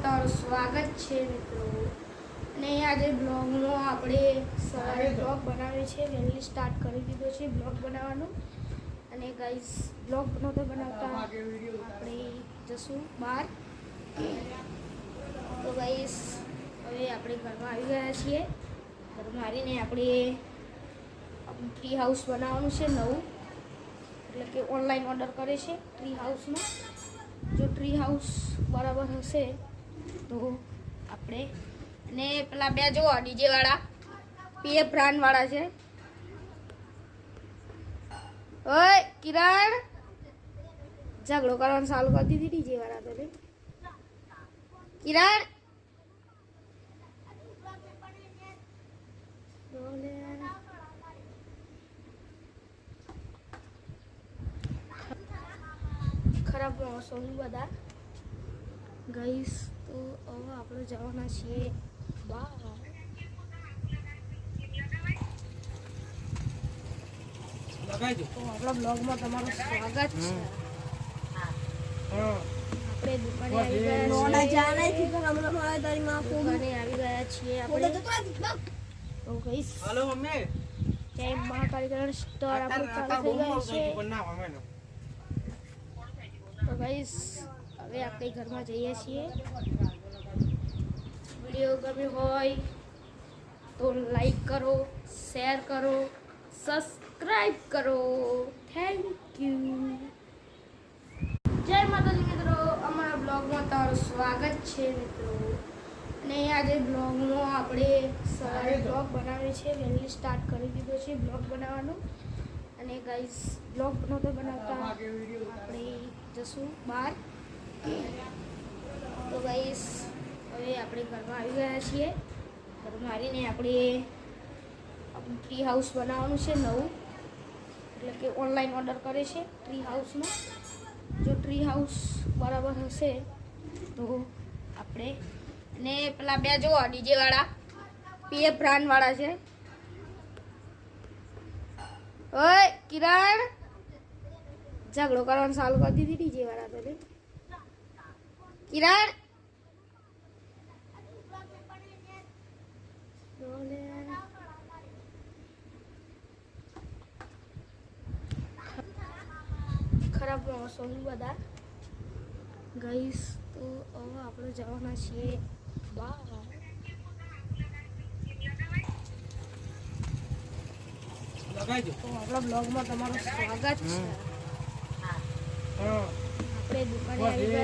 તમારું સ્વાગત છે મિત્રો। અને આજે બ્લોગમાં આપણે સવારે બ્લોગ બનાવીએ છીએ, વહેલી સ્ટાર્ટ કરી દીધો છે બ્લોગ બનાવવાનું। અને ગાઈસ બ્લોગ બનાવતા આપણે જશું બહાર। તો ગાઈસ હવે આપણે ઘરમાં આવી ગયા છીએ। ઘરમાં આવીને આપણે ટ્રી હાઉસ બનાવવાનું છે નવું, એટલે કે ઓનલાઈન ઓર્ડર કરે છે ટ્રી હાઉસમાં। જો ટ્રી હાઉસ બરાબર હશે તો આપણે અને પેલા બે જો ડીજે વાળા પીએફ બ્રાન્ડ વાળા છે। ઓય કિરણ, ઝઘડો કરવાનું ચાલુ કરી દીધી ડીજે વાળા તો કિરણ ખરાબ મોસમ બધા ગાઈસ। તો હવે આપણે જવાના છીએ બહાર। તો આપણા બ્લોગમાં તમારું સ્વાગત છે। આપણે દુકાને આવી ગયા છીએ આપણે। તો ગાઈસ હાલો મમ્મી, જય મહાકાળી સ્ટોર આપણું ચાલુ થઈ ગયું છે। તો ગાઈસ હવે આપણે ઘરમાં જઈએ છીએ। વિડીયો ગમ્યો હોય તો લાઈક કરો, શેર કરો, સબસ્ક્રાઇબ કરો। Thank you. જય માતાજી મિત્રો, અમારા બ્લોગમાં તમારું સ્વાગત છે મિત્રો। અને આજે બ્લોગમાં આપણે સવારે બ્લોગ બનાવીએ છીએ, વહેલી સ્ટાર્ટ કરી દીધો છે બ્લોગ બનાવવાનું। અને ગાઈસ બ્લોગ બનાવતા આપણે જશું બહાર। તો ગાઈસ હવે આપણે ઘરમાં આવી ગયા છીએ। ઘરમાં આવીને આપણે ટ્રી હાઉસ બનાવવાનું છે નવું, એટલે કે ઓનલાઈન ઓર્ડર કરે છે ટ્રી હાઉસમાં। જો ટ્રી હાઉસ બરાબર હશે તો આપણે અને પેલા બે જો ડીજે વાળા પીએફ બ્રાન્ડ વાળા છે। ઓય કિરણ, ઝઘડો કરવાનું ચાલુ કરી દીધી ડીજે વાળા તો કિરણ ખરાબ મોસમ બધા ગાઈસ। તો હવે આપણે જવાના છીએ બહાર। તો આપણા બ્લોગમાં તમારું સ્વાગત છે। આપણે દુકાને આવી ગયા।